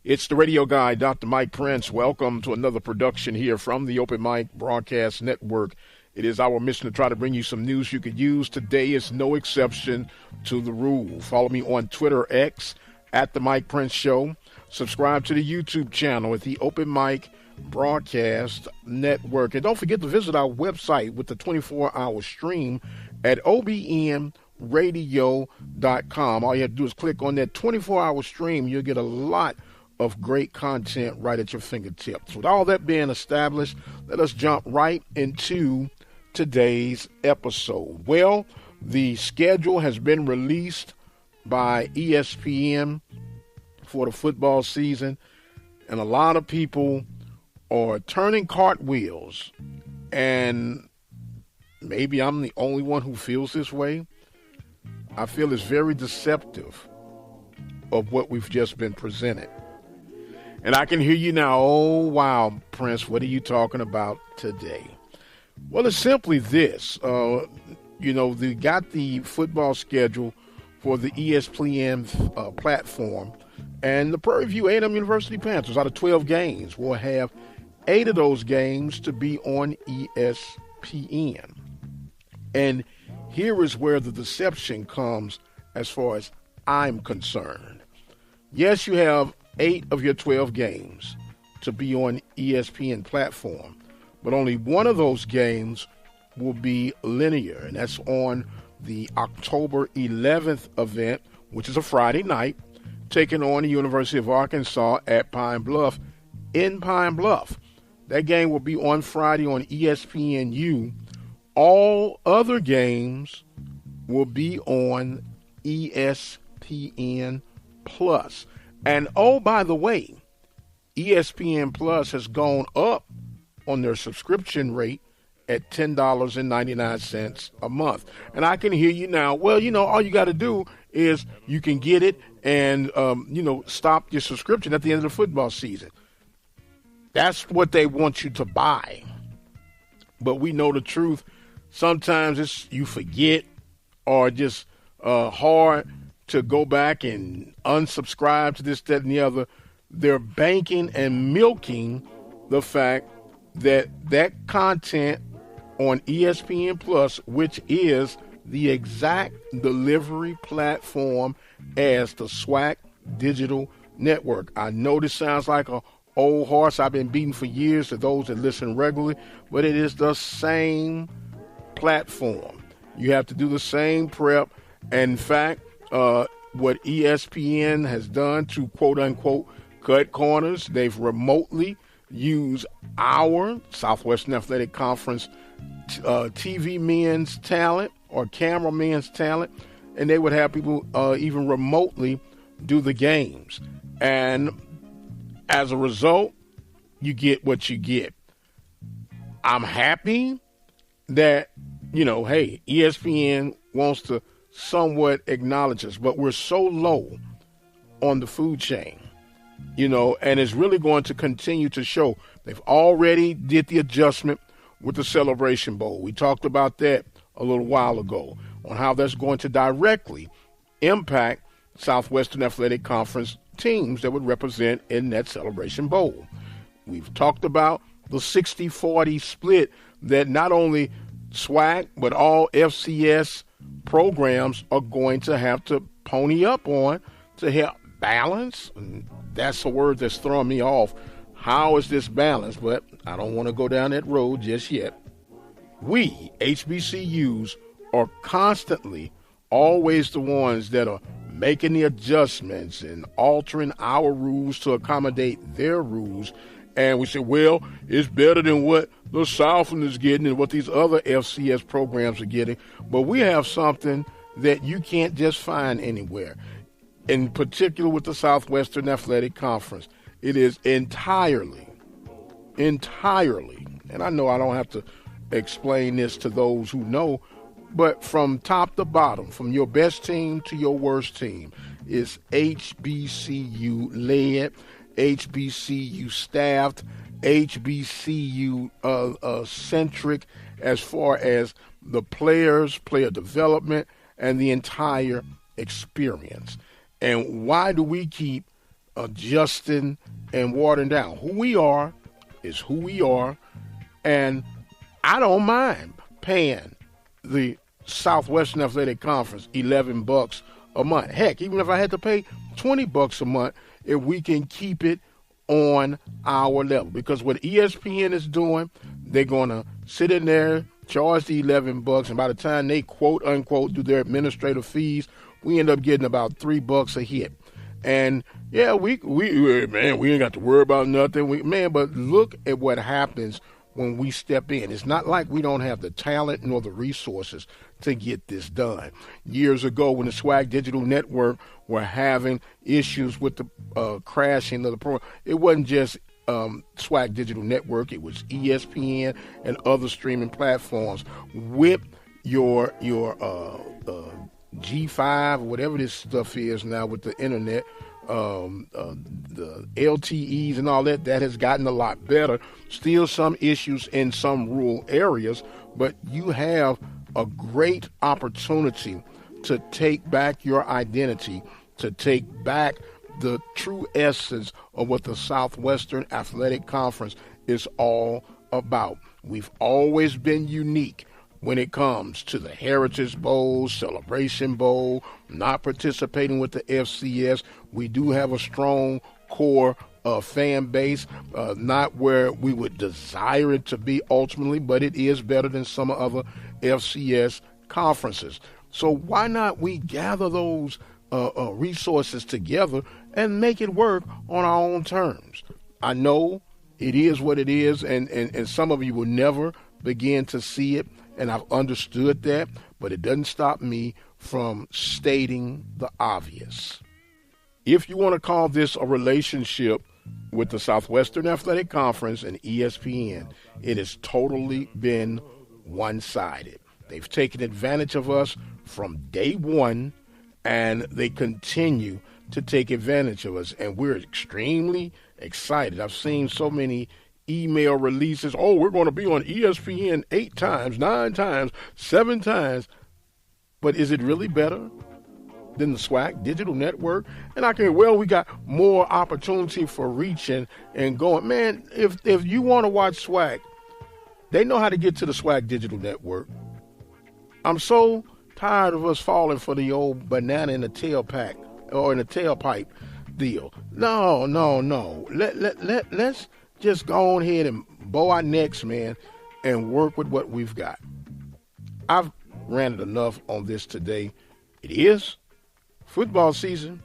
It's the radio guy, Dr. Mike Prince. Welcome to another production here from the Open Mic Broadcast Network. It is our mission to try to bring you some news you could use. Today is no exception to the rule. Follow me on Twitter X at The Mike Prince Show. Subscribe to the YouTube channel at the Open Mic Broadcast Network. And don't forget to visit our website with the 24-hour stream at obnradio.com. All you have to do is click on that 24-hour stream. You'll get a lot of great content right at your fingertips. With all that being established, let us jump right into today's episode. Well, the schedule has been released by ESPN for the football season, and a lot of people are turning cartwheels, and maybe I'm the only one who feels this way. I feel it's very deceptive of what we've just been presented. And I can hear you now, oh, wow, Prince, what are you talking about today? Well, it's simply this. They got the football schedule for the ESPN platform, and the Prairie View A&M University Panthers, out of 12 games, will have 8 of those games to be on ESPN. And here is where the deception comes as far as I'm concerned. Yes, you have 8 of your 12 games to be on ESPN platform, but only one of those games will be linear, and that's on the October 11th event, which is a Friday night, taking on the University of Arkansas at Pine Bluff in Pine Bluff. That game will be on Friday on ESPNU. All other games will be on ESPN Plus. And, oh, by the way, ESPN Plus has gone up on their subscription rate at $10.99 a month. And I can hear you now. Well, all you got to do is you can get it and, stop your subscription at the end of the football season. That's what they want you to buy. But we know the truth. Sometimes you forget, or just hard to go back and unsubscribe to this, that, and the other. They're banking and milking the fact that content on ESPN Plus, which is the exact delivery platform as the SWAC digital network. I know this sounds like a old horse I've been beating for years to those that listen regularly, but it is the same platform. You have to do the same prep. And in fact, what ESPN has done to quote-unquote cut corners, they've remotely used our Southwestern Athletic Conference TV men's talent or cameramen's talent, and they would have people even remotely do the games. And as a result, you get what you get. I'm happy that, hey, ESPN wants to somewhat acknowledge us, but we're so low on the food chain, and it's really going to continue to show. They've already did the adjustment with the Celebration Bowl. We talked about that a little while ago on how that's going to directly impact Southwestern Athletic Conference teams that would represent in that Celebration Bowl. We've talked about the 60-40 split that not only SWAC but all FCS programs are going to have to pony up on to help balance. And that's a word that's throwing me off. How is this balanced? But I don't want to go down that road just yet. We, HBCUs, are constantly always the ones that are making the adjustments and altering our rules to accommodate their rules. And we say, well, it's better than what the Southland is getting and what these other FCS programs are getting. But we have something that you can't just find anywhere, in particular with the Southwestern Athletic Conference. It is entirely, and I know I don't have to explain this to those who know, but from top to bottom, from your best team to your worst team, is HBCU led, HBCU staffed, HBCU centric as far as the players, player development, and the entire experience. And why do we keep adjusting and watering down. Who we are is who we are, and I don't mind paying the Southwestern Athletic Conference $11 a month. Heck, even if I had to pay $20 a month, if we can keep it on our level. Because what ESPN is doing, they're going to sit in there, charge the $11, and by the time they quote unquote do their administrative fees, we end up getting about $3 a hit. And yeah, we ain't got to worry about nothing. But look at what happens when we step in. It's not like we don't have the talent nor the resources to get this done. Years ago, when the SWAC Digital Network were having issues with the crashing of the program, it wasn't just SWAC Digital Network. It was ESPN and other streaming platforms. With your G5 or whatever this stuff is now with the internet, the LTEs and all that has gotten a lot better. Still some issues in some rural areas, but you have a great opportunity to take back your identity, to take back the true essence of what the Southwestern Athletic Conference is all about. We've always been unique when it comes to the Heritage Bowl, Celebration Bowl, not participating with the FCS. We do have a strong core fan base, not where we would desire it to be ultimately, but it is better than some other FCS conferences. So why not we gather those resources together and make it work on our own terms? I know it is what it is, and some of you will never begin to see it, and I've understood that, but it doesn't stop me from stating the obvious. If you want to call this a relationship with the Southwestern Athletic Conference and ESPN, it has totally been one-sided. They've taken advantage of us from day one, and they continue to take advantage of us, and we're extremely excited. I've seen so many email releases. Oh, we're going to be on ESPN 8 times, 9 times, 7 times. But is it really better than the SWAC Digital Network? And we got more opportunity for reaching and going. Man, if you want to watch SWAC, they know how to get to the SWAC Digital Network. I'm so tired of us falling for the old banana in the tailpipe or in the tailpipe deal. No. Let's just go on ahead and bow our necks, man, and work with what we've got. I've ranted enough on this today. It is football season.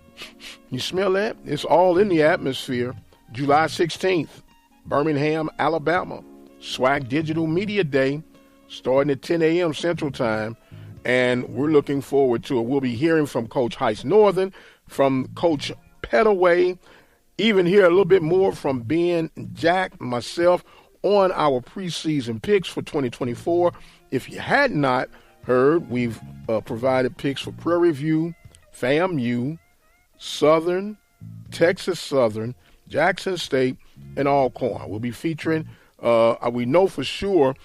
You smell that? It's all in the atmosphere. July 16th, Birmingham, Alabama, SWAC Digital Media Day, starting at 10 a.m. Central Time, and we're looking forward to it. We'll be hearing from Coach Heiss Northern, from Coach Pettaway, even hear a little bit more from Ben, Jack, myself on our preseason picks for 2024. If you had not heard, we've provided picks for Prairie View, FAMU, Southern, Texas Southern, Jackson State, and Alcorn. We'll be featuring, we know for sure,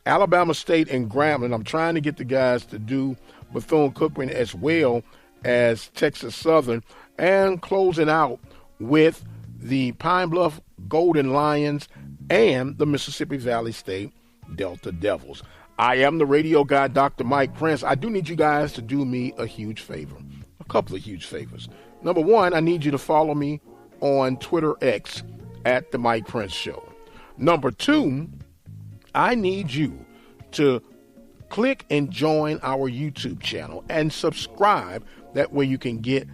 Alabama State and Grambling. I'm trying to get the guys to do Bethune-Cookman as well as Texas Southern, and closing out with the Pine Bluff Golden Lions and the Mississippi Valley State Delta Devils. I am the radio guy, Dr. Mike Prince. I do need you guys to do me a huge favor, a couple of huge favors. Number one, I need you to follow me on Twitter X at The Mike Prince Show. Number two, I need you to click and join our YouTube channel and subscribe. That way you can get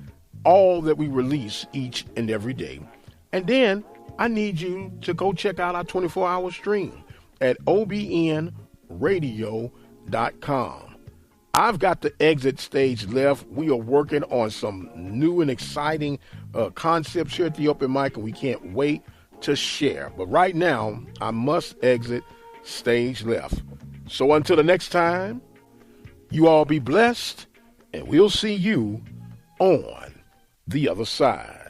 all that we release each and every day. And then I need you to go check out our 24-hour stream at obnradio.com. I've got the exit stage left. We are working on some new and exciting concepts here at the Open Mic, and we can't wait to share. But right now, I must exit stage left. So until the next time, you all be blessed, and we'll see you on the other side.